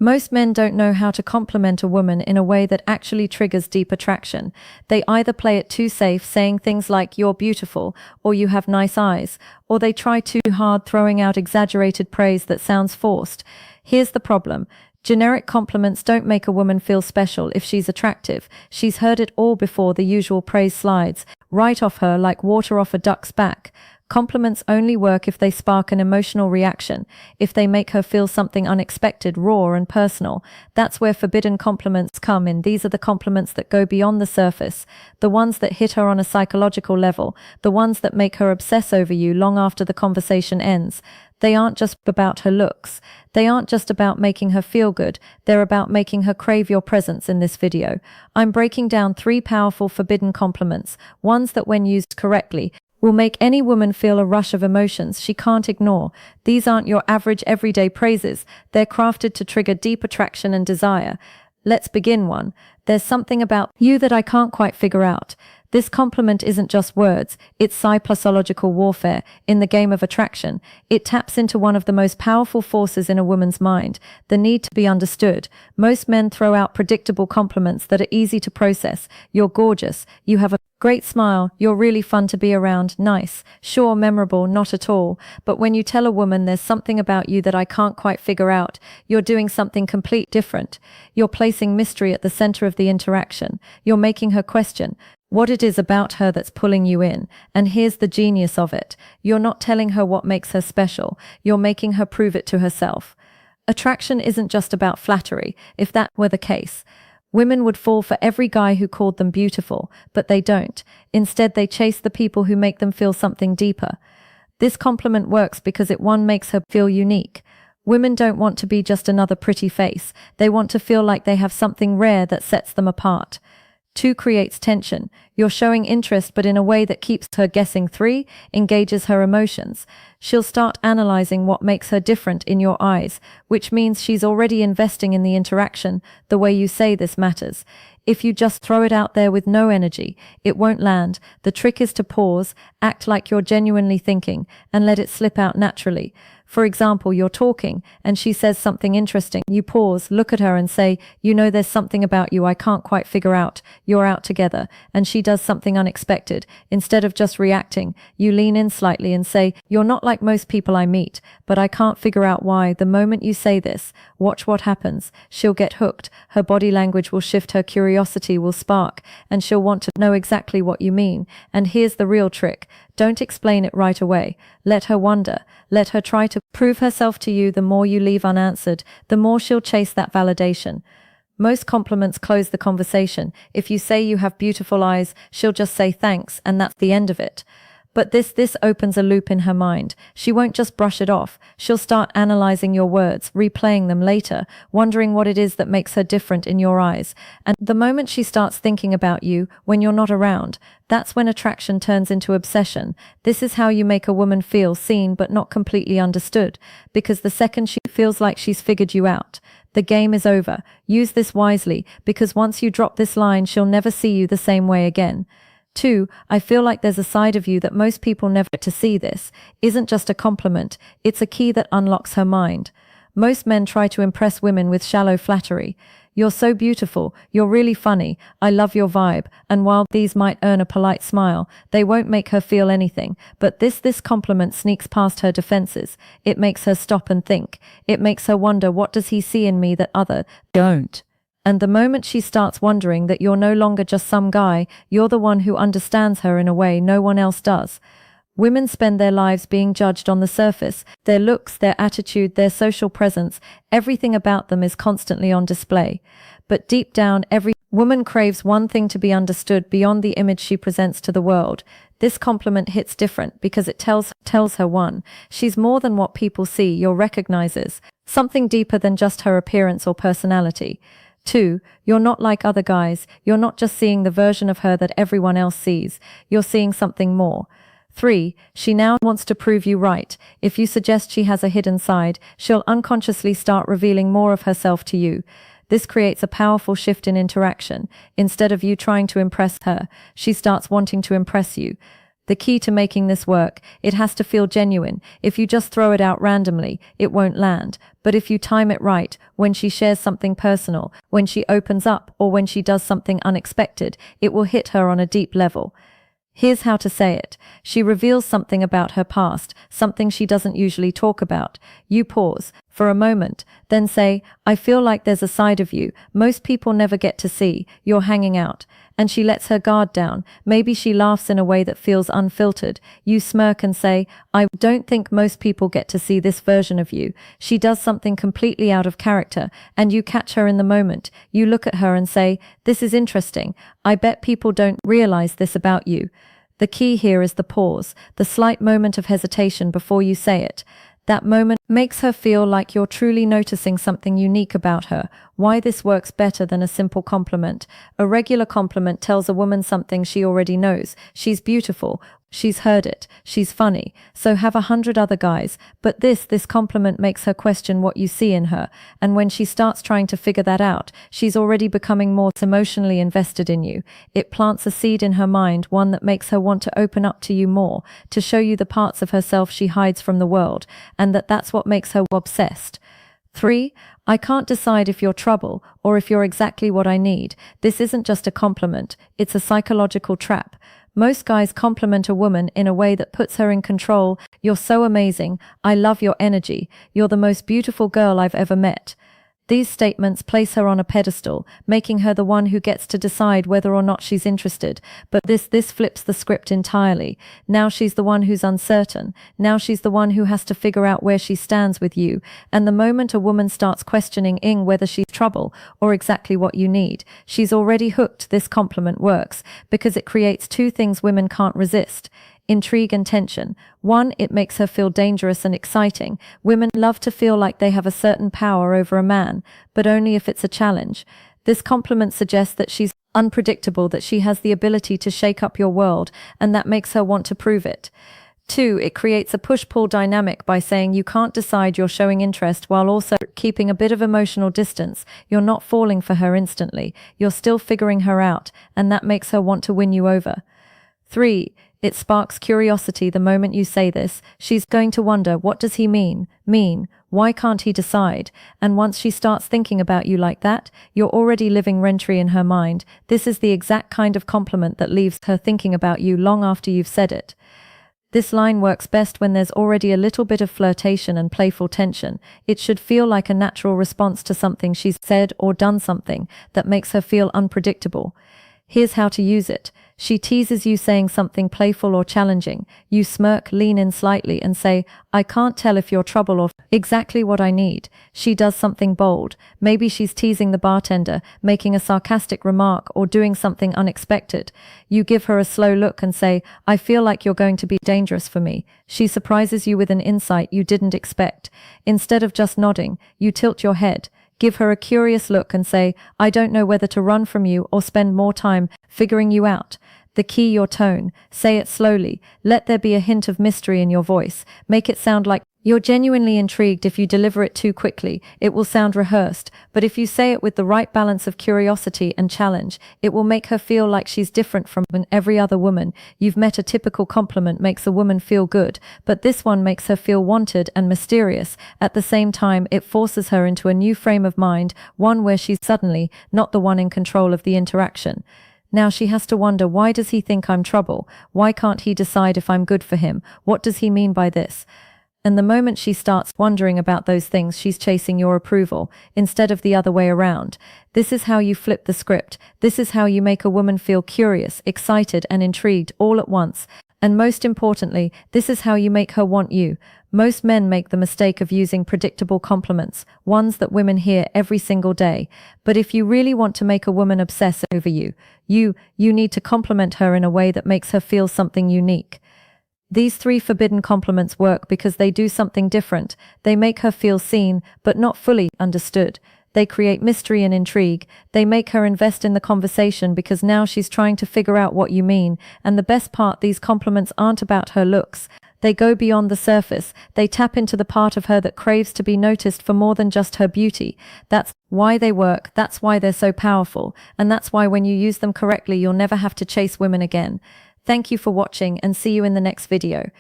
Most men don't know how to compliment a woman in a way that actually triggers deep attraction. They either play it too safe, saying things like, "You're beautiful," or "You have nice eyes," or they try too hard, throwing out exaggerated praise that sounds forced. Here's the problem. Generic compliments don't make a woman feel special if she's attractive. She's heard it all before. The usual praise slides right off her like water off a duck's back. Compliments only work if they spark an emotional reaction, if they make her feel something unexpected, raw, and personal. That's where forbidden compliments come in. These are the compliments that go beyond the surface, the ones that hit her on a psychological level, the ones that make her obsess over you long after the conversation ends. They aren't just about her looks. They aren't just about making her feel good. They're about making her crave your presence. In this video, I'm breaking down 3 powerful forbidden compliments, ones that when used correctly, will make any woman feel a rush of emotions she can't ignore. These aren't your average everyday praises. They're crafted to trigger deep attraction and desire. Let's begin. 1. There's something about you that I can't quite figure out. This compliment isn't just words, it's psychological warfare in the game of attraction. It taps into one of the most powerful forces in a woman's mind, the need to be understood. Most men throw out predictable compliments that are easy to process. "You're gorgeous," "You have a great smile," "You're really fun to be around," "Nice," "Sure," "Memorable," "Not at all." But when you tell a woman, "There's something about you that I can't quite figure out," you're doing something completely different. You're placing mystery at the center of the interaction. You're making her question what it is about her that's pulling you in. And here's the genius of it. You're not telling her what makes her special. You're making her prove it to herself. Attraction isn't just about flattery. If that were the case, women would fall for every guy who called them beautiful, but they don't. Instead, they chase the people who make them feel something deeper. This compliment works because it makes her feel unique. Women don't want to be just another pretty face. They want to feel like they have something rare that sets them apart. 2. Creates tension. You're showing interest, but in a way that keeps her guessing. 3. Engages her emotions. She'll start analyzing what makes her different in your eyes, which means she's already investing in the interaction. The way you say this matters. If you just throw it out there with no energy, it won't land. The trick is to pause, act like you're genuinely thinking, and let it slip out naturally. For example, you're talking, and she says something interesting. You pause, look at her and say, "You know, there's something about you I can't quite figure out." You're out together, and she does something unexpected. Instead of just reacting, you lean in slightly and say, "You're not like most people I meet, but I can't figure out why." The moment you say this, watch what happens. She'll get hooked. Her body language will shift, her curiosity will spark, and she'll want to know exactly what you mean. And here's the real trick. Don't explain it right away. Let her wonder. Let her try to prove herself to you. The more you leave unanswered, the more she'll chase that validation. Most compliments close the conversation. If you say you have beautiful eyes, she'll just say thanks, and that's the end of it. But this opens a loop in her mind. She won't just brush it off. She'll start analyzing your words, replaying them later, wondering what it is that makes her different in your eyes. And the moment she starts thinking about you when you're not around, that's when attraction turns into obsession. This is how you make a woman feel seen but not completely understood, because the second she feels like she's figured you out, the game is over. Use this wisely, because once you drop this line, she'll never see you the same way again. 2. I feel like there's a side of you that most people never get to see. This isn't just a compliment, it's a key that unlocks her mind. Most men try to impress women with shallow flattery. "You're so beautiful," "You're really funny," "I love your vibe," and while these might earn a polite smile, they won't make her feel anything. But this compliment sneaks past her defenses. It makes her stop and think. It makes her wonder, what does he see in me that other don't? And the moment she starts wondering that you're no longer just some guy, you're the one who understands her in a way no one else does. Women spend their lives being judged on the surface. Their looks, their attitude, their social presence, everything about them is constantly on display. But deep down, every woman craves one thing: to be understood beyond the image she presents to the world. This compliment hits different because it tells her, 1, she's more than what people see. You're recognizes something deeper than just her appearance or personality. 2. You're not like other guys. You're not just seeing the version of her that everyone else sees. You're seeing something more. 3. She now wants to prove you right. If you suggest she has a hidden side, she'll unconsciously start revealing more of herself to you. This creates a powerful shift in interaction. Instead of you trying to impress her, she starts wanting to impress you. The key to making this work, it has to feel genuine. If you just throw it out randomly, it won't land. But if you time it right, when she shares something personal, when she opens up, or when she does something unexpected, it will hit her on a deep level. Here's how to say it. She reveals something about her past, something she doesn't usually talk about. You pause for a moment, then say, I feel like there's a side of you most people never get to see. You're hanging out. And she lets her guard down. Maybe she laughs in a way that feels unfiltered. You smirk and say, I don't think most people get to see this version of you. She does something completely out of character, and you catch her in the moment. You look at her and say, this is interesting. I bet people don't realize this about you. The key here is the pause, the slight moment of hesitation before you say it. That moment makes her feel like you're truly noticing something unique about her. Why this works better than a simple compliment. A regular compliment tells a woman something she already knows. She's beautiful. She's heard it. She's funny. So have 100 other guys. But this compliment makes her question what you see in her. And when she starts trying to figure that out, she's already becoming more emotionally invested in you. It plants a seed in her mind, one that makes her want to open up to you more, to show you the parts of herself she hides from the world, and that's what makes her obsessed. 3. I can't decide if you're trouble or if you're exactly what I need. This isn't just a compliment. It's a psychological trap. Most guys compliment a woman in a way that puts her in control. You're so amazing. I love your energy. You're the most beautiful girl I've ever met. These statements place her on a pedestal, making her the one who gets to decide whether or not she's interested. But this flips the script entirely. Now she's the one who's uncertain. Now she's the one who has to figure out where she stands with you. And the moment a woman starts questioning whether she's trouble or exactly what you need, she's already hooked. This compliment works because it creates two things women can't resist: intrigue and tension. 1, it makes her feel dangerous and exciting. Women love to feel like they have a certain power over a man, but only if it's a challenge. This compliment suggests that she's unpredictable, that she has the ability to shake up your world, and that makes her want to prove it. 2, it creates a push-pull dynamic by saying you can't decide. You're showing interest while also keeping a bit of emotional distance. You're not falling for her instantly. You're still figuring her out, and that makes her want to win you over. 3, it sparks curiosity. The moment you say this, she's going to wonder, what does he mean? Why can't he decide? And once she starts thinking about you like that, you're already living rent-free in her mind. This is the exact kind of compliment that leaves her thinking about you long after you've said it. This line works best when there's already a little bit of flirtation and playful tension. It should feel like a natural response to something she's said or done, something that makes her feel unpredictable. Here's how to use it. She teases you saying something playful or challenging. You smirk, lean in slightly, and say, I can't tell if you're trouble or exactly what I need. She does something bold. Maybe she's teasing the bartender, making a sarcastic remark, or doing something unexpected. You give her a slow look and say, I feel like you're going to be dangerous for me. She surprises you with an insight you didn't expect. Instead of just nodding, you tilt your head. Give her a curious look and say, I don't know whether to run from you or spend more time figuring you out. The key, your tone. Say it slowly. Let there be a hint of mystery in your voice. Make it sound like you're genuinely intrigued. If you deliver it too quickly, it will sound rehearsed. But if you say it with the right balance of curiosity and challenge, it will make her feel like she's different from every other woman you've met. A typical compliment makes a woman feel good, but this one makes her feel wanted and mysterious. At the same time, it forces her into a new frame of mind, one where she's suddenly not the one in control of the interaction. Now she has to wonder, why does he think I'm trouble? Why can't he decide if I'm good for him? What does he mean by this? And the moment she starts wondering about those things, she's chasing your approval instead of the other way around. This is how you flip the script. This is how you make a woman feel curious, excited, and intrigued all at once. And most importantly, this is how you make her want you. Most men make the mistake of using predictable compliments, ones that women hear every single day. But if you really want to make a woman obsess over you, you need to compliment her in a way that makes her feel something unique. These 3 forbidden compliments work because they do something different. They make her feel seen, but not fully understood. They create mystery and intrigue. They make her invest in the conversation because now she's trying to figure out what you mean. And the best part, these compliments aren't about her looks. They go beyond the surface. They tap into the part of her that craves to be noticed for more than just her beauty. That's why they work. That's why they're so powerful. And that's why when you use them correctly, you'll never have to chase women again. Thank you for watching and see you in the next video.